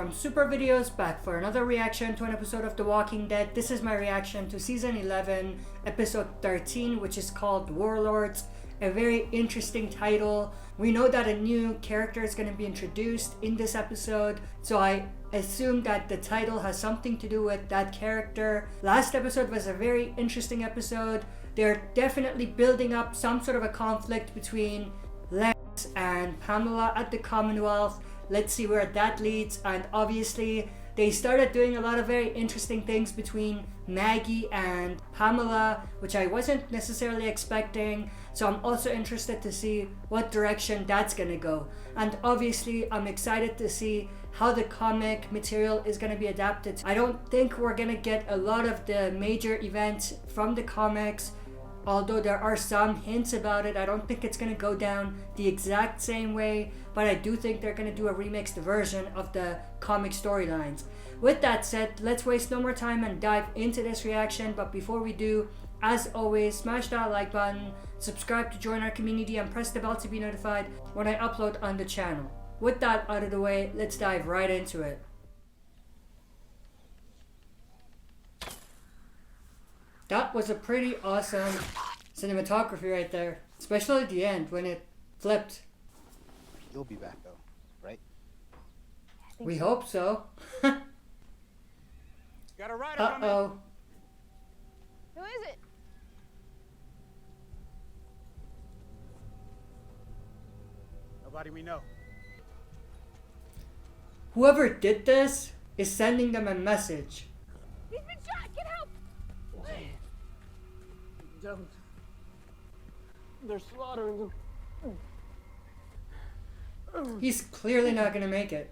from Super Videos, back for another reaction to an episode of The Walking Dead. This is my reaction to Season 11, Episode 13, which is called Warlords. A very interesting title. We know that a new character is going to be introduced in this episode, so I assume that the title has something to do with that character. Last episode was a very interesting episode. They're definitely building up some sort of a conflict between Lex and Pamela at the Commonwealth. Let's see where that leads. And obviously they started doing a lot of very interesting things between Maggie and Pamela, which I wasn't necessarily expecting. So I'm also interested to see what direction that's gonna go. And obviously I'm excited to see how the comic material is gonna be adapted. I don't think we're gonna get a lot of the major events from the comics, although there are some hints about it. I don't think it's going to go down the exact same way, but I do think they're going to do a remixed version of the comic storylines. With that said, let's waste no more time and dive into this reaction. But before we do, as always, smash that like button, subscribe to join our community, and press the bell to be notified when I upload on the channel. With that out of the way, let's dive right into it. That was a pretty awesome cinematography right there, especially at the end when it flipped. You'll be back though, right? We hope so. Got a rider coming. Uh-oh. Who is it? Nobody we know. Whoever did this is sending them a message. He's been shot! Get help! Don't. They're slaughtering them. He's clearly not gonna make it.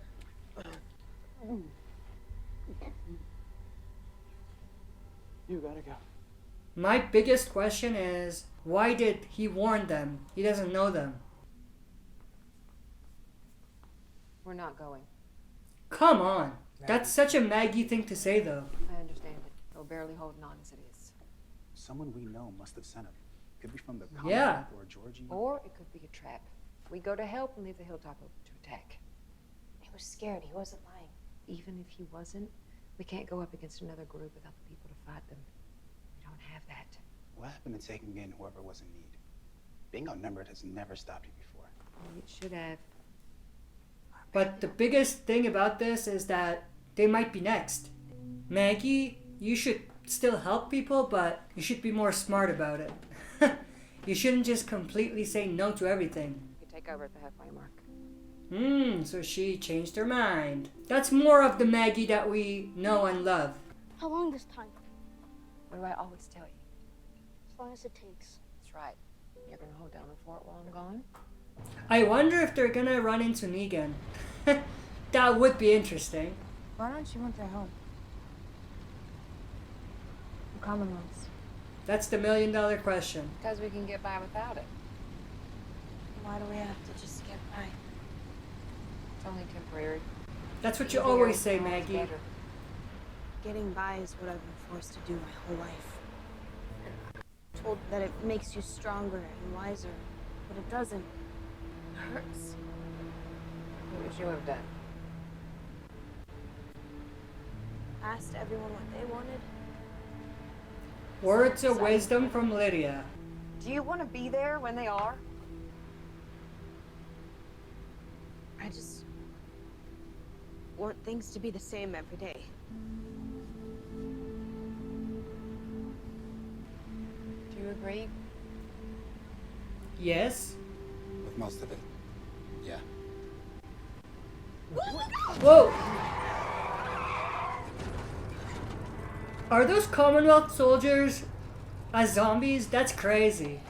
You gotta go. My biggest question is, why did he warn them? He doesn't know them. We're not going. Come on. That's such a Maggie thing to say though. I understand it. We're barely holding on as it is. Someone we know must have sent him. Could be from the Yeah. Commonwealth or Georgie. Or it could be a trap. We go to help and leave the hilltop open to attack. He was scared. He wasn't lying. Even if he wasn't, we can't go up against another group without the people to fight them. We don't have that. What happened to taking in whoever was in need? Being outnumbered has never stopped you before. Well, it should have. But the biggest thing about this is that they might be next. Maggie, you should still help people, but you should be more smart about it. You shouldn't just completely say no to everything. We could take over at the halfway mark. So she changed her mind. That's more of the Maggie that we know and love. How long this time? What do I always tell you? As long as it takes. That's right. You're gonna hold down the fort while I'm gone? I wonder if they're gonna run into Negan. That would be interesting. Why don't you want their help? The Commonwealths. That's the $1 million question. Because we can get by without it. Why do we have to just get by? It's only temporary. That's what you Easier always say, and always Maggie. better. Getting by is what I've been forced to do my whole life. Told that it makes you stronger and wiser, but it doesn't. It hurts. What would you have done? Asked everyone what they wanted. Words of wisdom from Lydia. Do you want to be there when they are? I just want things to be the same every day. Do you agree? Yes? With most of it. Yeah. Whoa! Are those Commonwealth soldiers as zombies? That's crazy.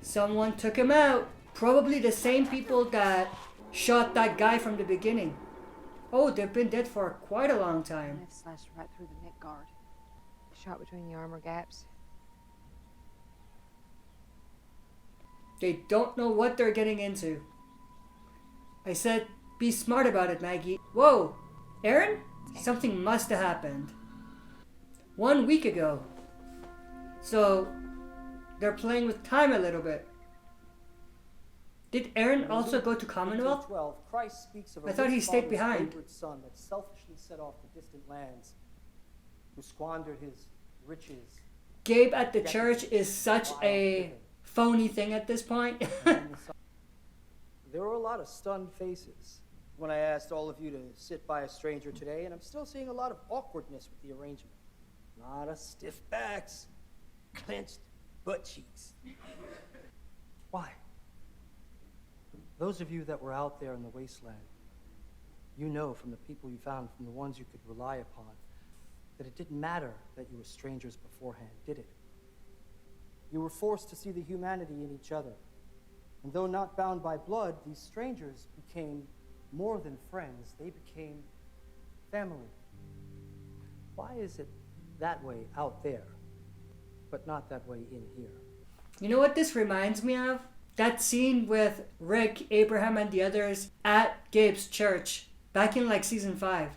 Someone took him out. Probably the same people that shot that guy from the beginning. Oh, they've been dead for quite a long time. Knife slashed right through the neck guard. Shot between the armor gaps. They don't know what they're getting into. I said, be smart about it, Maggie. Whoa! Aaron? Something must have happened. 1 week ago. So, they're playing with time a little bit. Did Aaron also go to Commonwealth? 12, Christ speaks of a I thought he rich stayed father's behind. wayward son that selfishly set off to distant lands, who squandered his riches. Gabe at the church is such a phony thing at this point. There were a lot of stunned faces when I asked all of you to sit by a stranger today, and I'm still seeing a lot of awkwardness with the arrangement. A lot of stiff backs, clenched butt cheeks. Why? Those of you that were out there in the wasteland, you know from the people you found, from the ones you could rely upon, that it didn't matter that you were strangers beforehand, did it? You were forced to see the humanity in each other. And though not bound by blood, these strangers became more than friends. They became family. Why is it that way out there, but not that way in here? You know what this reminds me of? That scene with Rick, Abraham, and the others at Gabe's church back in like season 5.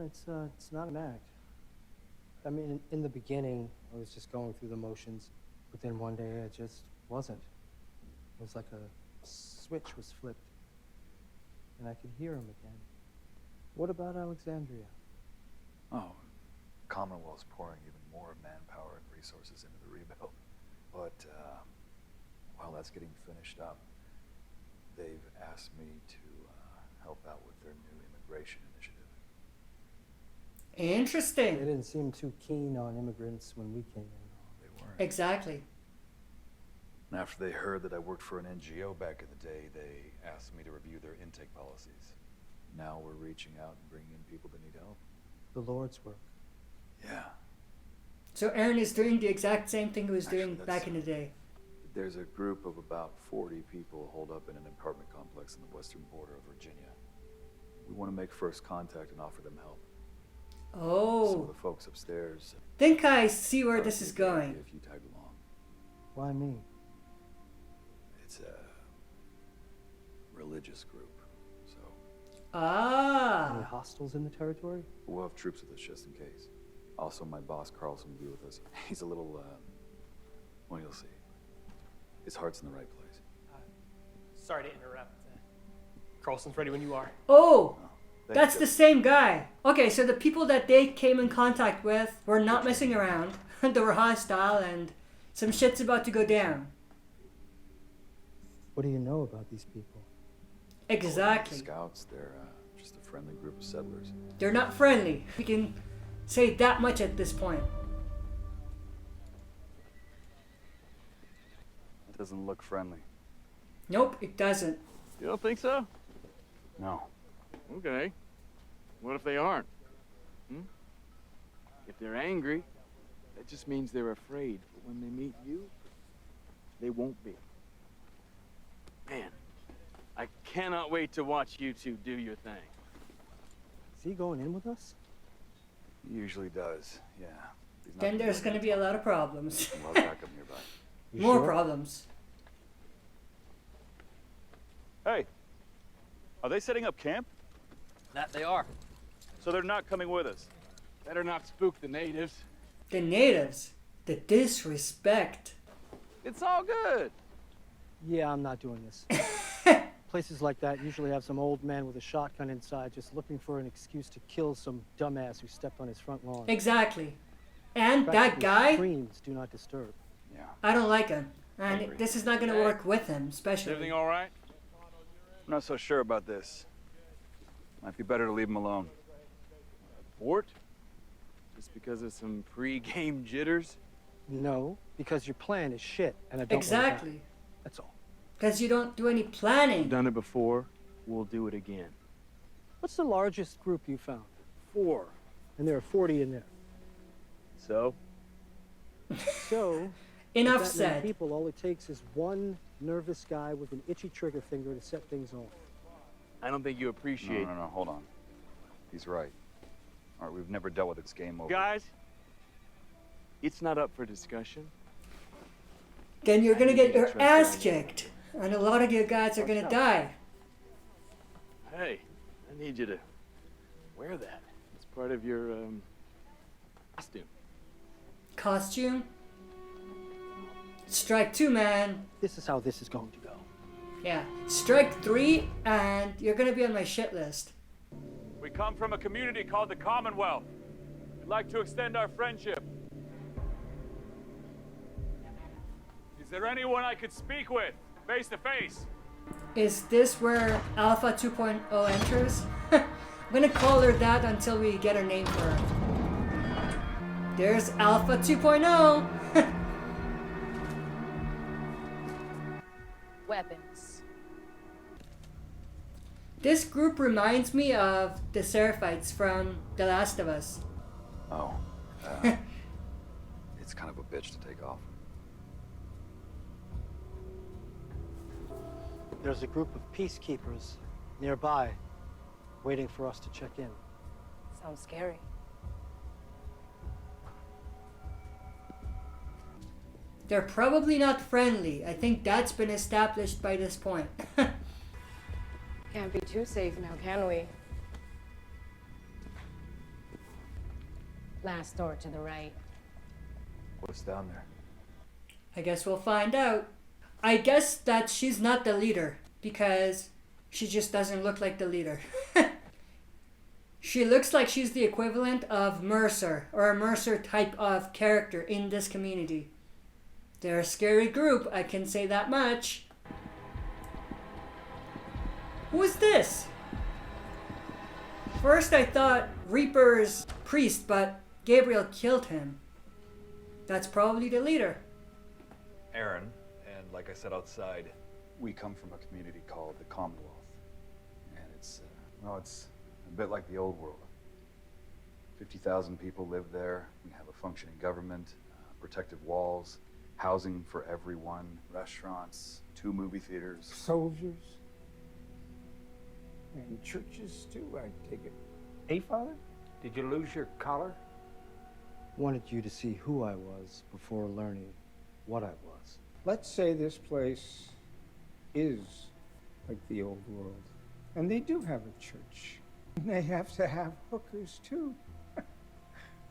It's not an act. I mean, in the beginning, I was just going through the motions, but then one day it just wasn't. It was like a switch was flipped, and I could hear him again. What about Alexandria? Oh, Commonwealth's pouring even more manpower and resources into the rebuild. But while that's getting finished up, they've asked me to help out with their new immigration initiative. Interesting. They didn't seem too keen on immigrants when we came in. They weren't. Exactly. And after they heard that I worked for an NGO back in the day, they asked me to review their intake policies. Now we're reaching out and bringing in people that need help. The Lord's work. Yeah. So Aaron is doing the exact same thing he was Actually, doing back in the day. There's a group of about 40 people holed up in an apartment complex on the western border of Virginia. We want to make first contact and offer them help. Some of Oh. the folks upstairs. Think I see where this is going. If you tag along. Why me? It's a religious group, so Any Ah. hostiles in the territory? we'll have troops with us just in case. Also, my boss Carlson will be with us. He's a little, well, you'll see. His heart's in the right place. Sorry to interrupt. Carlson's ready when you are. Oh. Thank That's you. the same guy. Okay, so the people that they came in contact with were not messing around. They were hostile and some shit's about to go down. What do you know about these people? Exactly. Scouts, they're just a friendly group of settlers. They're not friendly. We can say that much at this point. It doesn't look friendly. Nope, it doesn't. You don't think so? No. Okay. What if they aren't? If they're angry, that just means they're afraid. But when they meet you, they won't be. Man, I cannot wait to watch you two do your thing. Is he going in with us? He usually does, yeah. He's not Then gonna there's go gonna be a lot of problems. Well, backup nearby. You More sure? problems. Hey, are they setting up camp? That they are. So they're not coming with us? Better not spook the natives. The natives. The disrespect. It's all good. Yeah, I'm not doing this. Places like that usually have some old man with a shotgun inside just looking for an excuse to kill some dumbass who stepped on his front lawn. Exactly. And that Practically guy, Screams, do not disturb. Yeah. I don't like him. And Agree. this is not gonna work with him, Is especially. everything all right? I'm not so sure about this. Might be better to leave him alone. Port? Just because of some pre-game jitters? No, because your plan is shit, and I don't want Exactly. that. That's all. Because you don't do any planning. Done it before, we'll do it again. What's the largest group you found? 4. And there are 40 in there. So? So, Enough with that many said. people, all it takes is one nervous guy with an itchy trigger finger to set things off. I don't think you No, appreciate no, no, hold on. He's right. All right, we've never dealt with this game over. Guys, it's not up for discussion. Then you're gonna get your Trust ass me. kicked. And a lot of you guys are gonna die. Hey, I need you to wear that. It's part of your, costume. Costume? Strike two, man. This is how this is going to go. Yeah. Strike 3 and you're gonna be on my shit list. We come from a community called the Commonwealth. We'd like to extend our friendship. Is there anyone I could speak with, face to face? Is this where Alpha 2.0 enters? I'm gonna call her that until we get a name for her. There's Alpha 2.0! Weapons. This group reminds me of the Seraphites from The Last of Us. Oh. It's kind of a bitch to take off. There's a group of peacekeepers nearby, waiting for us to check in. Sounds scary. They're probably not friendly. I think that's been established by this point. Can't be too safe now, can we? Last door to the right. What's down there? I guess we'll find out. I guess that she's not the leader because she just doesn't look like the leader. She looks like she's the equivalent of Mercer or a Mercer type of character in this community. They're a scary group, I can say that much. Who is this? First I thought Reaper's priest, but Gabriel killed him. That's probably the leader. Aaron, and like I said outside, we come from a community called the Commonwealth. And it's a bit like the old world. 50,000 people live there. We have a functioning government, protective walls, housing for everyone, restaurants, 2 movie theaters. Soldiers. And churches too, I take it. Hey, Father? Did you lose your collar? Wanted you to see who I was before learning what I was. Let's say this place is like the old world. And they do have a church. And they have to have hookers too.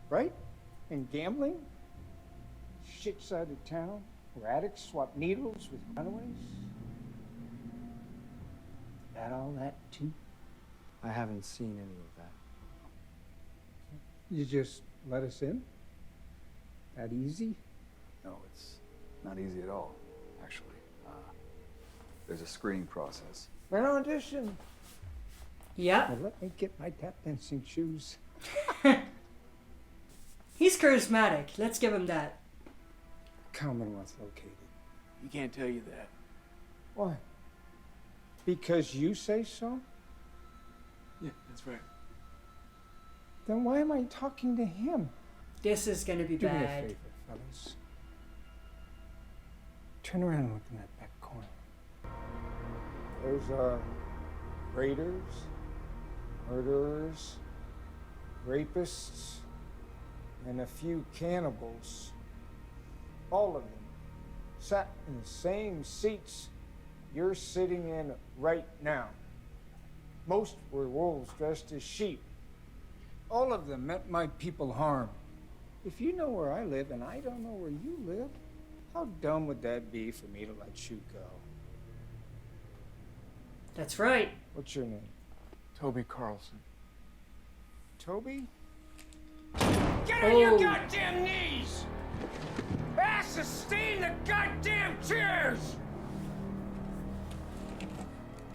Right? And gambling? Shit side of town, where addicts swap needles with runaways? Got all that too? I haven't seen any of that. You just let us in? That easy? No, it's not easy at all, actually. There's a screening process. An audition. Yeah. Well, let me get my tap dancing shoes. He's charismatic. Let's give him that. Commonwealth located. You can't tell you that. Why? Because you say so? Yeah, that's right. Then why am I talking to him? This is gonna be Do me a bad. favor, fellas. Turn around and look in that back corner. There's, raiders, murderers, rapists, and a few cannibals. All of them sat in the same seats you're sitting in right now. Most were wolves dressed as sheep. All of them meant my people harm. If you know where I live and I don't know where you live, how dumb would that be for me to let you go? That's right. What's your name? Toby Carlson. Toby? Get on your goddamn knees! Ass is stain the goddamn chairs!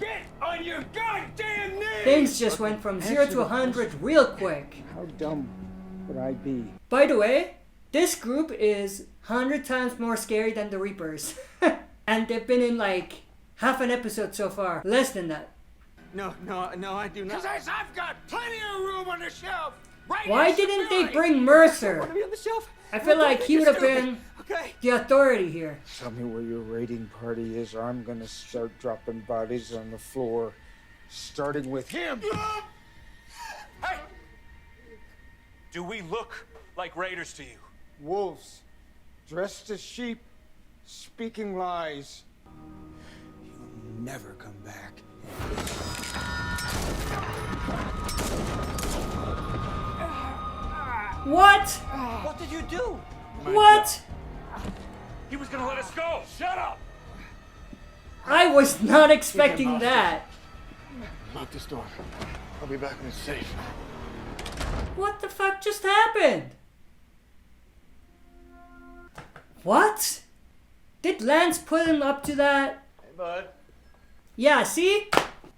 Get on your goddamn knees! Things just went from 0 to 100 real quick. How dumb would I be? By the way, this group is 100 times more scary than the Reapers. And they've been in like half an episode so far. Less than that. No, I do not. Because I've got plenty of room on the shelf! Right Why next to didn't they Billy. bring Mercer? Want to be on the shelf? I feel like he would have been Okay. the authority here. Tell me where your raiding party is, or I'm gonna start dropping bodies on the floor, starting with him. Hey! Do we look like raiders to you? Wolves, dressed as sheep, speaking lies. You'll never come back. What? What did you do? What? He was gonna let us go! Shut up! I was not expecting that. Lock this door. I'll be back when it's safe. What the fuck just happened? What? Did Lance put him up to that? Hey, bud. Yeah, see?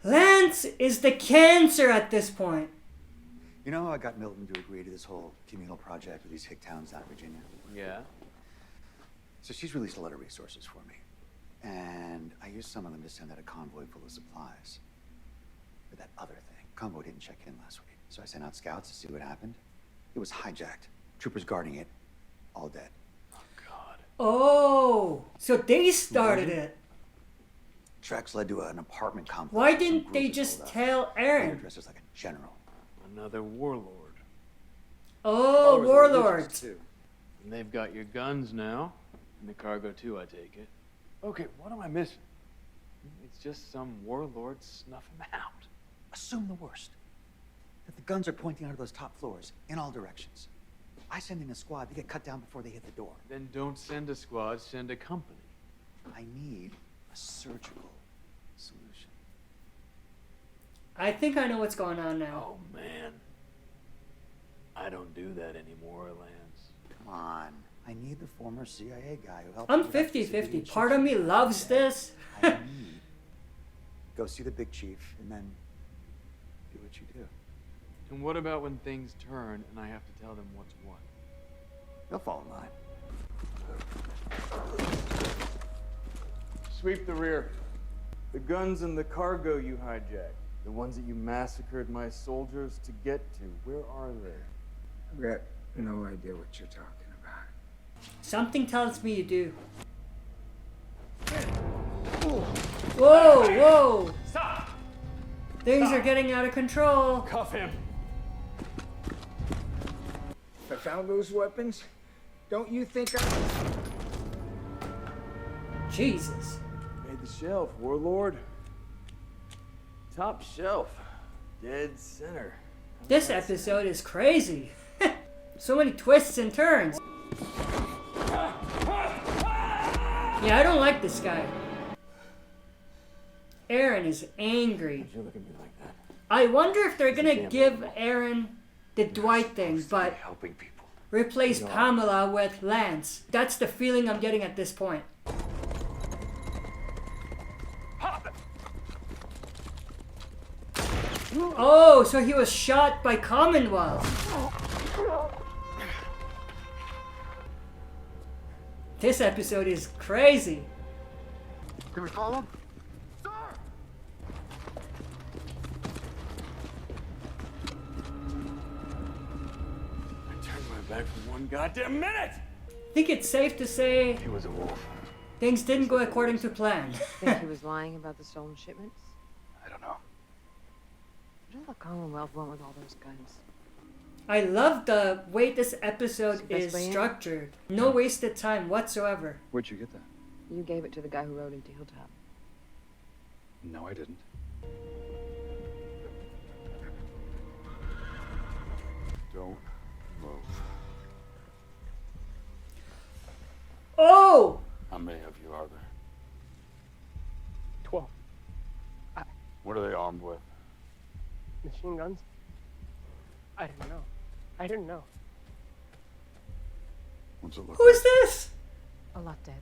Lance is the cancer at this point. You know how I got Milton to agree to this whole communal project with these hick towns down in Virginia? Yeah? So she's released a lot of resources for me. And I used some of them to send out a convoy full of supplies. For that other thing. Convoy didn't check in last week. So I sent out scouts to see what happened. It was hijacked. Troopers guarding it. All dead. Oh, so they started it. Tracks led to an apartment complex. Why didn't they just tell Aaron? Dressed as like a general. Another warlord. Oh, warlords. And they've got your guns now. And the cargo too, I take it. Okay, what am I missing? It's just some warlord snuff him out. Assume the worst. That the guns are pointing out of those top floors in all directions. I send in a squad to get cut down before they hit the door. Then don't send a squad, send a company. I need a surgical solution. I think I know what's going on now. Oh, man. I don't do that anymore, Lance. Come on. I need the former CIA guy who helped. I'm 50-50. Part of me loves this. I need. Go see the big chief and then do what you do. And what about when things turn and I have to tell them what's what? They'll fall in line. Sweep the rear. The guns and the cargo you hijacked. The ones that you massacred my soldiers to get to. Where are they? I've got no idea what you're talking about. Something tells me you do. Whoa, whoa! Stop! Things are getting out of control. Cuff him. If I found those weapons, don't you think I... Jesus. Made the shelf, warlord. Top shelf. Dead center. This episode is crazy. So many twists and turns. Yeah, I don't like this guy. Aaron is angry. You look at me like that. I wonder if they're gonna give Aaron the Dwight thing, but helping people. replace Pamela with Lance. That's the feeling I'm getting at this point. Oh, so he was shot by Commonwealth. This episode is crazy. Can we follow him? I turned my back for 1 goddamn minute! I think it's safe to say He was a wolf. things didn't go according to plan. Think he was lying about the stolen shipments? I don't know. What did the Commonwealth want with all those guns? I love the way this episode It's the best is way in. structured. No wasted time whatsoever. Where'd you get that? You gave it to the guy who rode into Hilltop. No, I didn't. Don't move. Oh! How many of you are there? 12. What are they armed with? Machine guns? I didn't know. I didn't know. What's it look Who's this? A lot dead.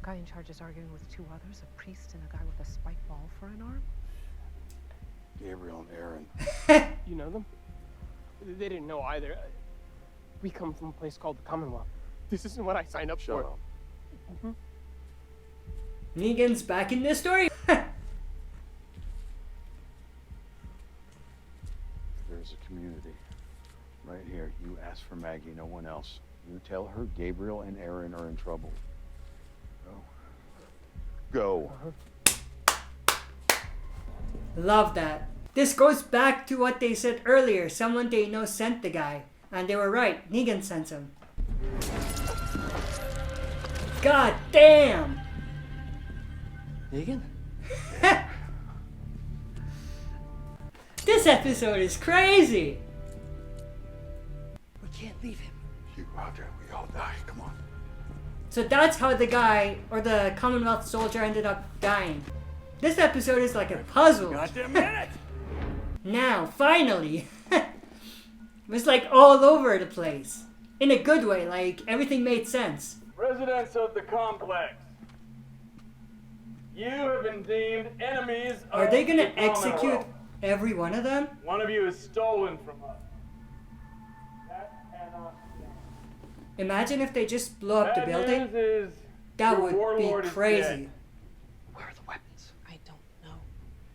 Guy in charge is arguing with 2 others, a priest and a guy with a spike ball for an arm. Gabriel and Aaron. You know them? They didn't know either. We come from a place called the Commonwealth. This isn't what I signed up Shut for. up. Negan's back in this story. There's a community right here. You ask for Maggie, no one else. You tell her Gabriel and Aaron are in trouble. Go. Love that. This goes back to what they said earlier. Someone they know sent the guy. And they were right. Negan sent him. God damn! Negan? This episode is crazy! We can't leave him. You, Roger, we all die. Come on. So that's how the guy, or the Commonwealth soldier, ended up dying. This episode is like a puzzle. Goddamn minute! Now, finally! It was like all over the place. In a good way, like everything made sense. Residents of the complex, you have been deemed enemies of Are they gonna the execute Commonwealth. every one of them? One of you is stolen from us. That cannot stand. Imagine if they just blew up the Bad building. news is That your would be warlord is crazy. dead. Where are the weapons? I don't know.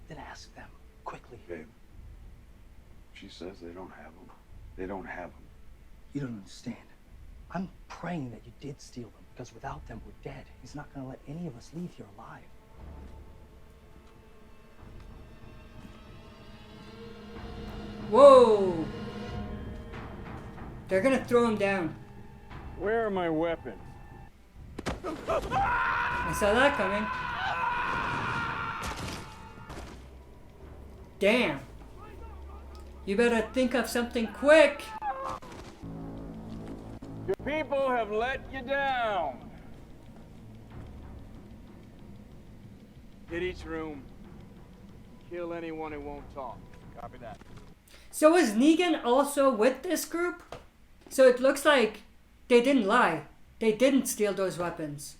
Then ask them, quickly. Babe, she says they don't have them. They don't have them. You don't understand. I'm praying that you did steal them, because without them, we're dead. He's not gonna let any of us leave here alive. Whoa! They're gonna throw him down. Where are my weapons? I saw that coming. Damn. You better think of something quick. Your people have let you down. Hit each room. Kill anyone who won't talk. Copy that. So was Negan also with this group? So it looks like they didn't lie. They didn't steal those weapons.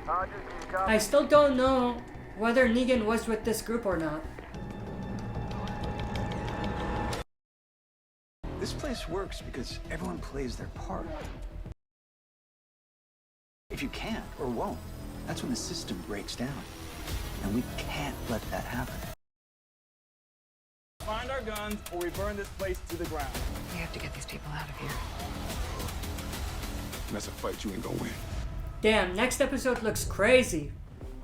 I still don't know whether Negan was with this group or not. This place works because everyone plays their part. If you can't or won't, that's when the system breaks down. And we can't let that happen. Find our guns or we burn this place to the ground. We have to get these people out of here. That's a fight you ain't gonna win. Damn, next episode looks crazy.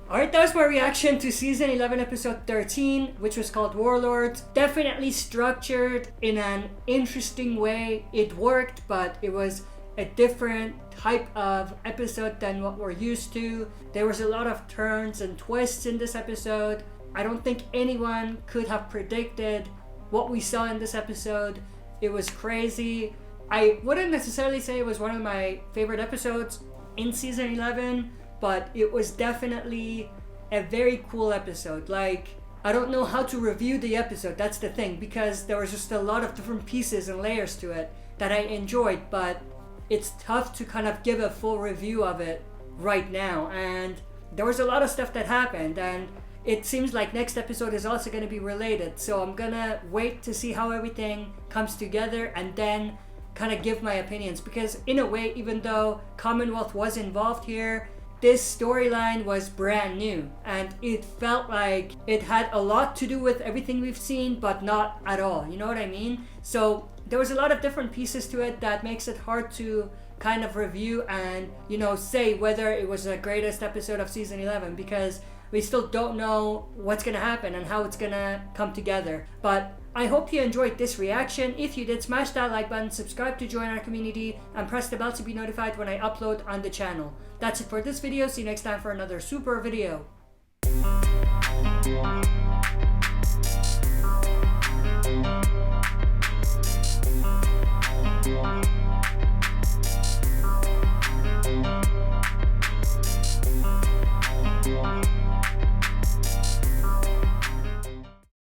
Alright, that was my reaction to Season 11, Episode 13, which was called Warlords. Definitely structured in an interesting way. It worked, but it was a different type of episode than what we're used to. There was a lot of turns and twists in this episode. I don't think anyone could have predicted what we saw in this episode. It was crazy. I wouldn't necessarily say it was one of my favorite episodes in Season 11, but it was definitely a very cool episode. Like, I don't know how to review the episode, that's the thing, because there was just a lot of different pieces and layers to it that I enjoyed, but it's tough to kind of give a full review of it right now. And there was a lot of stuff that happened, and it seems like next episode is also going to be related, so I'm gonna wait to see how everything comes together and then kind of give my opinions, because in a way, even though Commonwealth was involved here, this storyline was brand new and it felt like it had a lot to do with everything we've seen, but not at all, you know what I mean? So there was a lot of different pieces to it that makes it hard to kind of review and, you know, say whether it was the greatest episode of Season 11, because we still don't know what's gonna happen and how it's gonna come together. But I hope you enjoyed this reaction. If you did, smash that like button, subscribe to join our community, and press the bell to be notified when I upload on the channel. That's it for this video. See you next time for another super video.